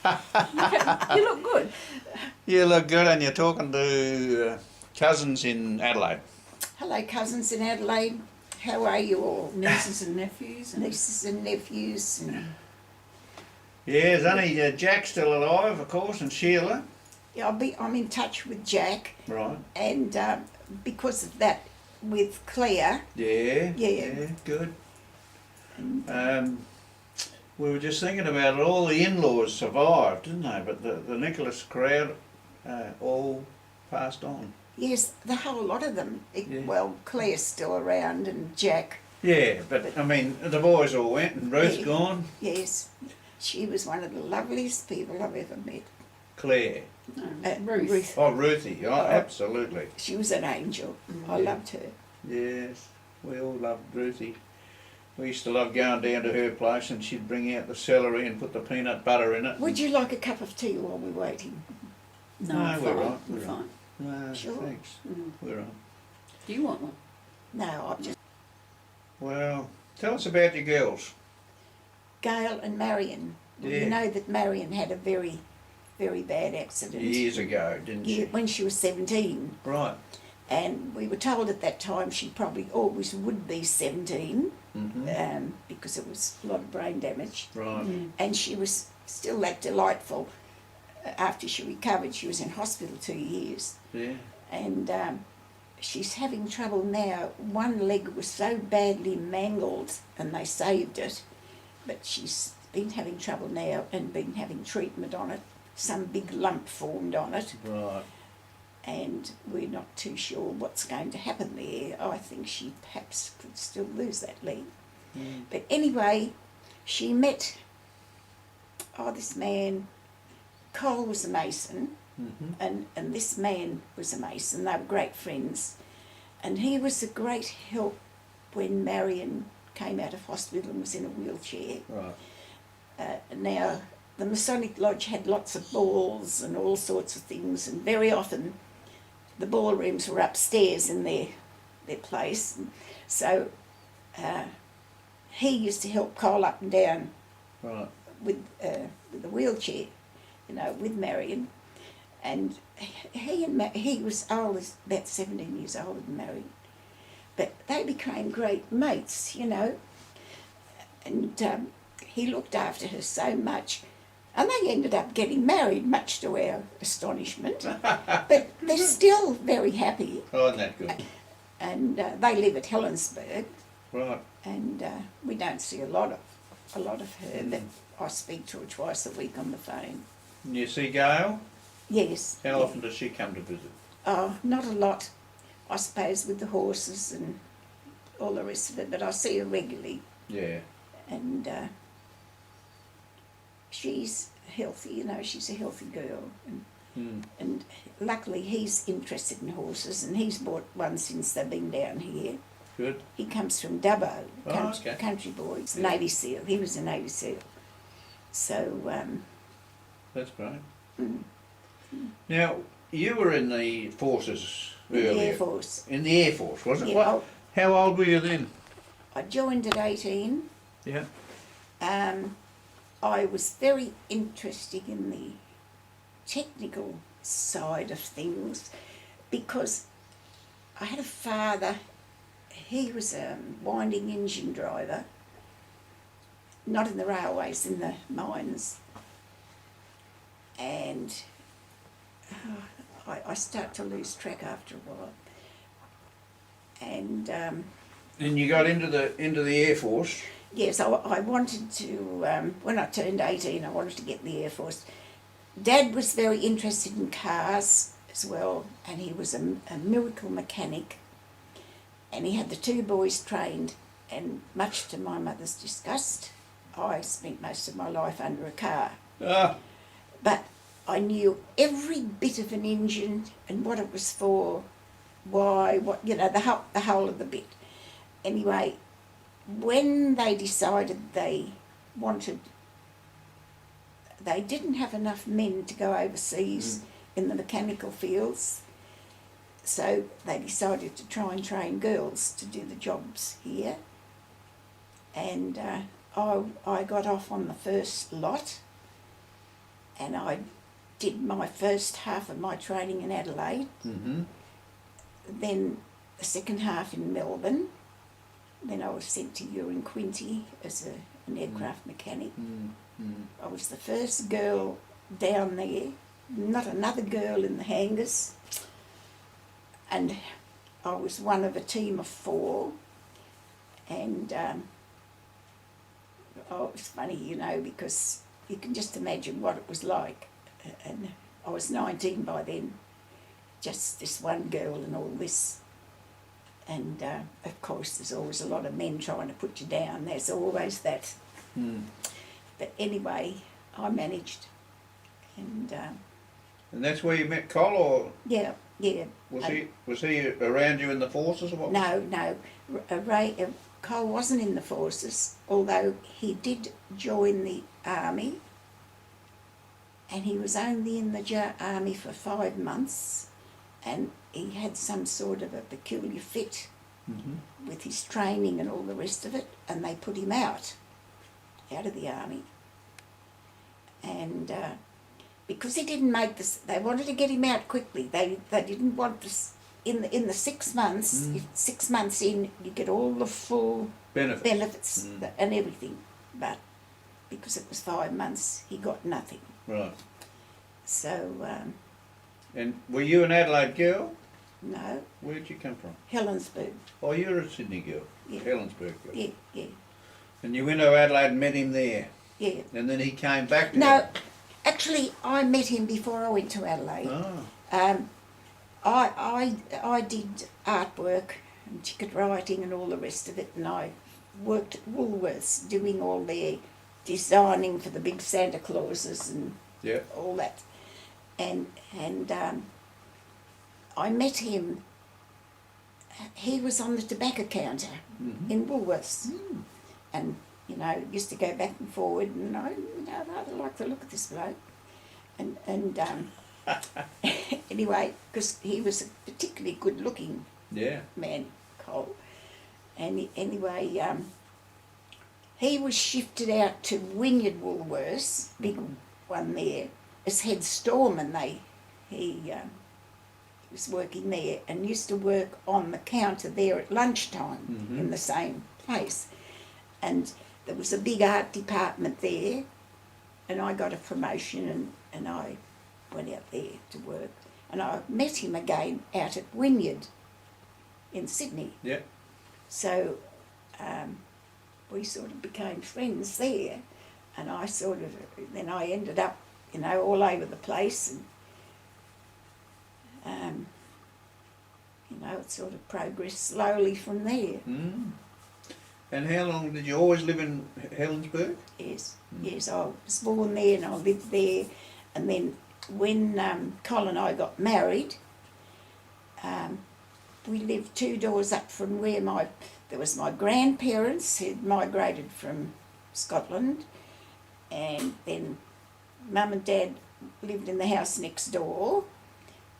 You look good. You look good, and you're talking to cousins in Adelaide. Hello, cousins in Adelaide. How are you all? Nieces and nephews. And Nieces and nephews. And Yeah, is only Jack still alive, of course, and Sheila. yeah, I'm in touch with Jack, Right. and because of that, with Claire. Yeah. Yeah. Good. And, We were just thinking about it. All the in-laws survived, didn't they? But the Nicholas crowd all passed on. yes, the whole lot of them. Yeah. Well, Claire's still around, and Jack. Yeah, but I mean, the boys all went, and Ruth's Yeah. gone. Yes, she was one of the loveliest people I've ever met. Claire. Ruth. Oh, Ruthie. Oh, absolutely. She was an angel. I Yeah. loved her. Yes, we all loved Ruthie. We used to love going down to her place, and she'd bring out the celery and put the peanut butter in it. Would you like a cup of tea while we're waiting? No, No, I'm we're fine. right, I'm we're right. fine. No, Sure. thanks. Mm. We're on. Do you want one? No, I've just... Well, tell us about your girls. Gail and Marion. Well, Yeah. you know that Marion had a very, very bad accident. Years ago, didn't Yeah, she? when she was 17. Right. And we were told at that time she probably always would be 17 Mm-hmm. because it was a lot of brain damage. Right. And she was still that delightful. After she recovered, she was in hospital 2 years. Yeah. And she's having trouble now. One leg was so badly mangled and they saved it, but she's been having trouble now and been having treatment on it. Some big lump formed on it, Right. and we're not too sure what's going to happen there. I think she perhaps could still lose that leg. Mm. But anyway, she met, this man. Cole was a Mason, Mm-hmm. and this man was a Mason. They were great friends, and he was a great help when Marion came out of hospital and was in a wheelchair. Right. Now, the Masonic Lodge had lots of balls and all sorts of things, and very often the ballrooms were upstairs in their place. And so he used to help Cole up and down Right. with the wheelchair, with Marion. And he was old, about 17 years older than Marion. But they became great mates, and he looked after her so much. And they ended up getting married, much to our astonishment. But they're still very happy. Oh, isn't that good? And they live at Helensburg, Right. and we don't see a lot of her, but I speak to her twice a week on the phone. And you see Gail? Yes. How yeah. often does she come to visit? Oh, not a lot, I suppose, with the horses and all the rest of it, but I see her regularly, Yeah. and she's healthy, she's a healthy girl, and luckily he's interested in horses, and he's bought one since they've been down here. Good. He comes from Dubbo, Oh, okay. country boy, he's a Yeah. Navy SEAL, he was a Navy SEAL. So, That's great. mm, Now, you were in the forces in the earlier. Air Force. In the Air Force, was it? Yeah, What? How old were you then? I joined at 18. Yeah. I was very interested in the technical side of things because I had a father, he was a winding engine driver, not in the railways, in the mines. And I start to lose track after a while. And And you got into the Air Force. yes, I wanted to, when I turned 18, I wanted to get in the Air Force. Dad was very interested in cars as well, and he was a miracle mechanic, and he had the two boys trained, and much to my mother's disgust, I spent most of my life under a car. Ah. But I knew every bit of an engine and what it was for, why, what, the whole of the bit. Anyway, when they decided they didn't have enough men to go overseas in the mechanical fields, so they decided to try and train girls to do the jobs here. And I got off on the first lot, and I did my first half of my training in Adelaide, Mm-hmm. then the second half in Melbourne. Then I was sent to Quinty as an aircraft mechanic. Mm-hmm. I was the first girl down there, not another girl in the hangars, and I was one of a team of 4, and oh, it was funny, you know, because you can just imagine what it was like, and I was 19 by then, just this one girl and all this. And of course, there's always a lot of men trying to put you down. There's always that. Mm. But anyway, I managed. And And that's where you met Col, or yeah. was he around you in the forces, or what? No. Cole wasn't in the forces, although he did join the army. And he was only in the army for 5 months. And he had some sort of a peculiar fit Mm-hmm. with his training and all the rest of it, and they put him out of the army. And because he didn't make this, they wanted to get him out quickly. They didn't want this in the 6 months. Mm. If 6 months in, you get all the full benefits Mm. and everything. But because it was 5 months, he got nothing. Right. So And were you an Adelaide girl? no, Where'd you come from? Helensburg. Oh, you're a Sydney girl. Yeah. Helensburg girl. Yeah. And you went to Adelaide and met him there. Yeah. And then he came back to No, actually, I met him before I went to Adelaide. Oh. I did artwork and ticket writing and all the rest of it, and I worked at Woolworths doing all their designing for the big Santa Clauses and Yeah. all that. And I met him. He was on the tobacco counter Mm-hmm. in Woolworths, Mm. and you know, used to go back and forward, and I rather like the look of this bloke, and anyway, because he was a particularly good-looking Yeah. man, Cole, and anyway, he was shifted out to Wynyard Woolworths, big one there, as head storeman. He was working there and used to work on the counter there at lunchtime Mhm. in the same place. And there was a big art department there, and I got a promotion and I went out there to work. And I met him again out at Wynyard in Sydney. Yeah. So we sort of became friends there, and then I ended up, you know, all over the place, and you know, it sort of progressed slowly from there. Mm. And how long did you always live in Helensburg? Yes, yes, I was born there and I lived there, and then when Colin and I got married, we lived 2 doors up from where there was my grandparents who'd migrated from Scotland, and then Mum and Dad lived in the house next door,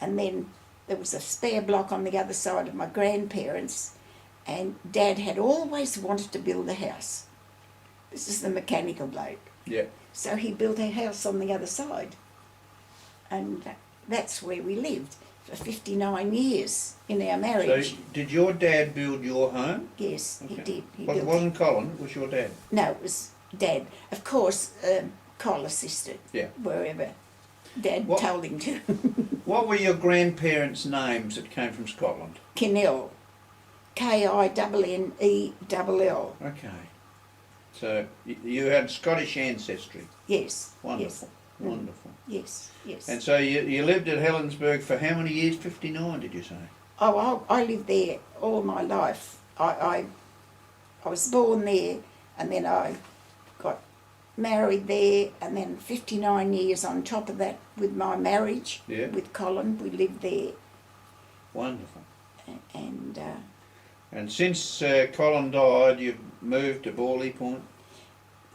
and then there was a spare block on the other side of my grandparents, and Dad had always wanted to build a house. This is the mechanical bloke. Yeah. So he built a house on the other side, and that's where we lived for 59 years in our marriage. So did your dad build your home? Yes, Okay. he did. He Well, it built wasn't Colin, it was your dad. No, it was Dad. Of course, Cole assisted Yeah. wherever Dad What- told him to. What were your grandparents' names that came from Scotland? Kinnell. Kinnell. Okay. So you had Scottish ancestry. Yes. Wonderful. Yes. Wonderful. Yes, yes. And so you lived at Helensburg for how many years? 59, did you say? Oh, I lived there all my life. I was born there, and then I got married there, and then 59 years on top of that with my marriage Yeah. with Colin. We lived there, Wonderful. and And since Colin died, you've moved to Borley Point?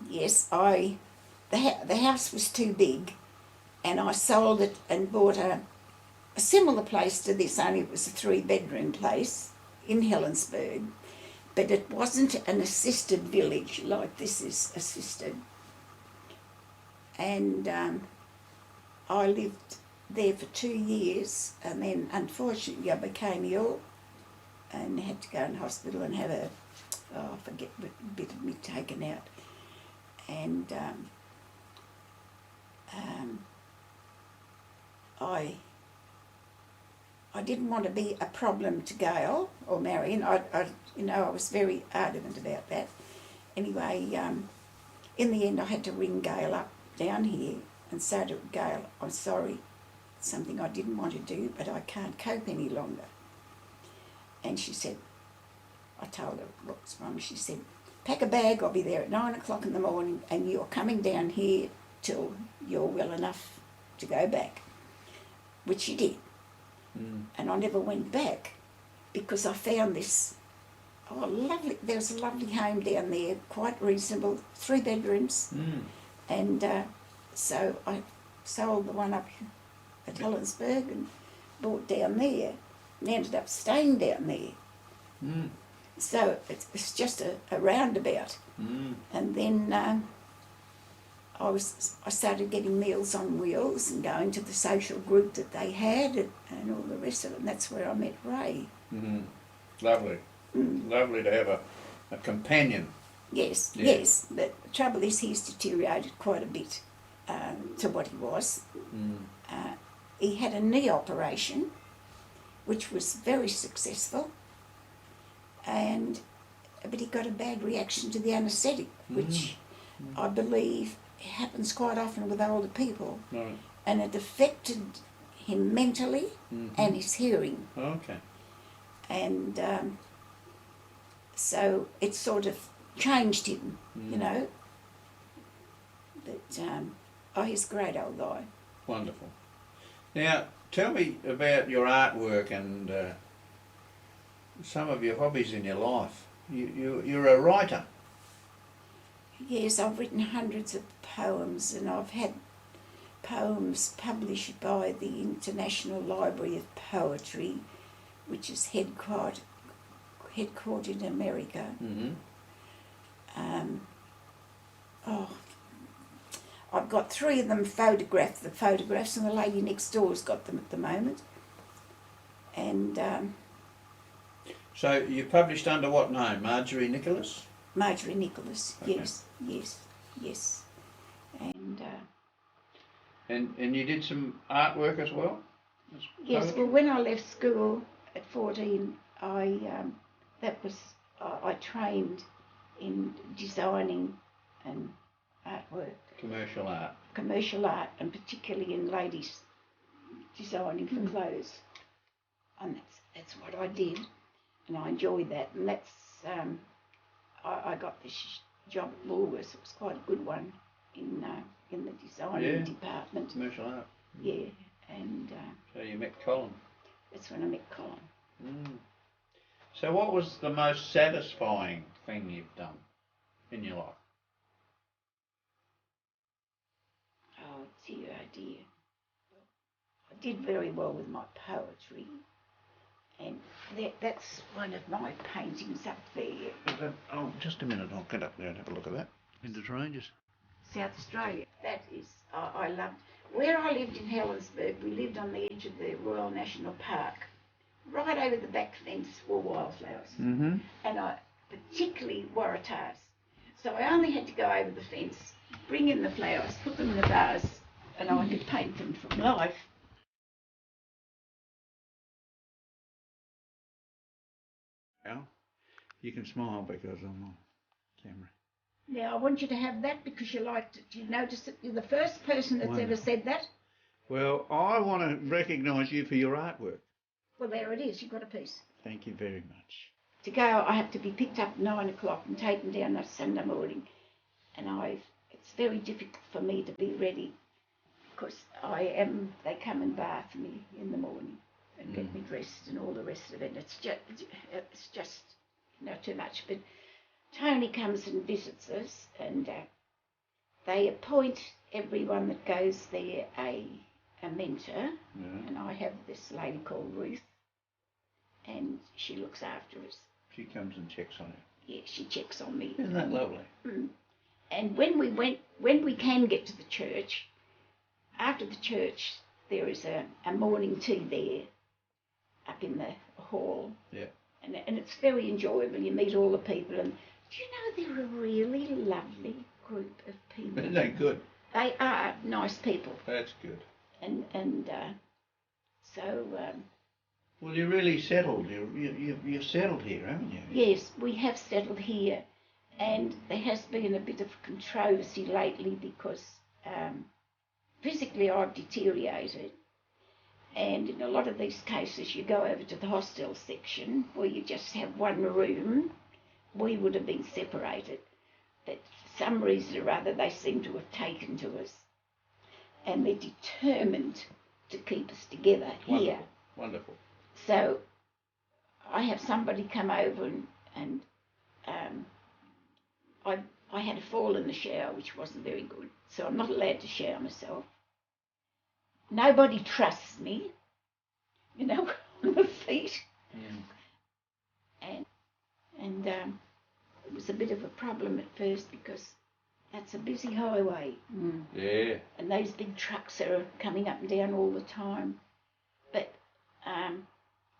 yes, the house was too big, and I sold it and bought a similar place to this, only it was a 3-bedroom place in Helensburg, but it wasn't an assisted village like this is assisted. And I lived there for 2 years, and then unfortunately I became ill and had to go in hospital and have a bit of me taken out. And I didn't want to be a problem to Gail or Marion. I was very adamant about that. Anyway, in the end I had to ring Gail up down here and say to Gail, I'm sorry, it's something I didn't want to do, but I can't cope any longer. And she said, I told her what's wrong. She said, pack a bag, I'll be there at 9 o'clock in the morning, and you're coming down here till you're well enough to go back, which she did. And I never went back because I found this, lovely, there was a lovely home down there, quite reasonable, 3 bedrooms. And so I sold the one up at Helensburg and bought down there and ended up staying down there. So it's just a roundabout. And then I started getting Meals on Wheels and going to the social group that they had and all the rest of it, and that's where I met Ray. Lovely. Lovely to have a companion. Yes, Yeah. yes, but the trouble is he's deteriorated quite a bit to what he was. He had a knee operation, which was very successful, but he got a bad reaction to the anaesthetic, which I believe happens quite often with older people. Right. And it affected him mentally and his hearing. Okay. And so it sort of changed him, you know. But he's a great old guy. Wonderful. Now, tell me about your artwork and some of your hobbies in your life. You're a writer. Yes, I've written hundreds of poems, and I've had poems published by the International Library of Poetry, which is headquartered in America. I've got 3 of them photographed, the photographs, and the lady next door's got them at the moment. And So you published under what name? Marjorie Nicholas? Marjorie Nicholas, Okay. yes. And you did some artwork as well? Yes, Poetry? well, when I left school at 14, I trained in designing and artwork, Commercial art. and particularly in ladies designing for clothes. And that's what I did, and I enjoyed that. And that's I got this job at Woolworths. It was quite a good one in the designing department. Commercial art. Yeah, and So you met Colin. that's when I met Colin. So what was the most satisfying thing you've done in your life? Oh dear. I did very well with my poetry, and that's one of my paintings up there. Oh, just a minute, I'll get up there and have a look at that. Vintage Ranges. South Australia. That is, I loved. Where I lived in Helensburg, we lived on the edge of the Royal National Park. Right over the back fence were wildflowers. And I particularly waratahs. So I only had to go over the fence, bring in the flowers, put them in the vase, and I could paint them from life. Now, you can smile because I'm on camera. Now, I want you to have that because you liked it. You notice that you're the first person that's ever said that. Well, I want to recognise you for your artwork. Well, there it is. You've got a piece. Thank you very much. To go, I have to be picked up at 9 o'clock and taken down that Sunday morning. And it's very difficult for me to be ready because they come and bath me in the morning and get me dressed and all the rest of it. It's just too much. But Tony comes and visits us, and they appoint everyone that goes there a mentor. And I have this lady called Ruth, and she looks after us. She comes and checks on you. Yeah, she checks on me. Isn't that lovely? And when we can get to the church, after the church, there is a morning tea there up in the hall. Yeah. And it's very enjoyable. You meet all the people, and do you know they're a really lovely group of people. Isn't that good? They are nice people. That's good. Well, you're really settled. You've settled here, haven't you? Yes, we have settled here, and there has been a bit of controversy lately because physically I've deteriorated. And in a lot of these cases, you go over to the hostel section where you just have one room. We would have been separated, but for some reason or other, they seem to have taken to us. And they're determined to keep us together here. Wonderful. So I have somebody come over and I had a fall in the shower, which wasn't very good. So I'm not allowed to shower myself. Nobody trusts me, you know, on the feet. And it was a bit of a problem at first because that's a busy highway. Yeah. And those big trucks are coming up and down all the time. But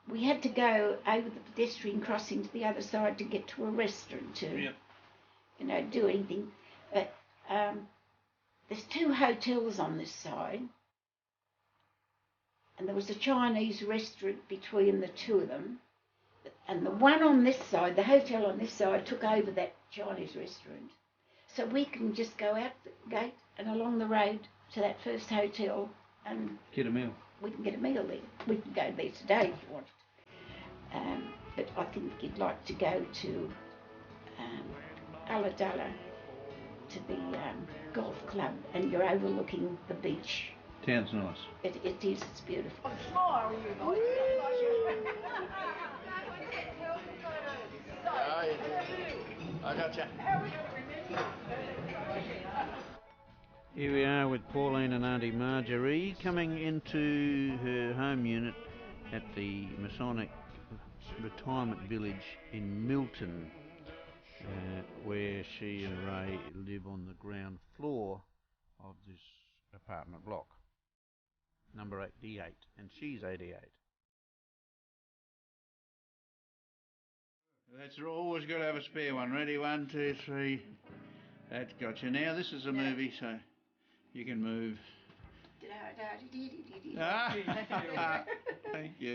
we had to go over the pedestrian crossing to the other side to get to a restaurant to, you know, do anything. But there's 2 hotels on this side. And there was a Chinese restaurant between the 2 of them. And the one on this side, the hotel on this side, took over that Chinese restaurant. So we can just go out the gate and along the road to that first hotel and get a meal. We can get a meal there. We can go there today if you wanted. But I think you'd like to go to Ulladulla, to the golf club, and you're overlooking the beach. Town's nice. It is, it's beautiful. I gotcha. Here we are with Pauline and Aunty Marjorie coming into her home unit at the Masonic Retirement Village in Milton, where she and Ray live on the ground floor of this apartment block, number 88, and she's 88. That's always got to have a spare one. Ready? 1, 2, 3. That's got you. Now this is a movie, so you can move. Thank you.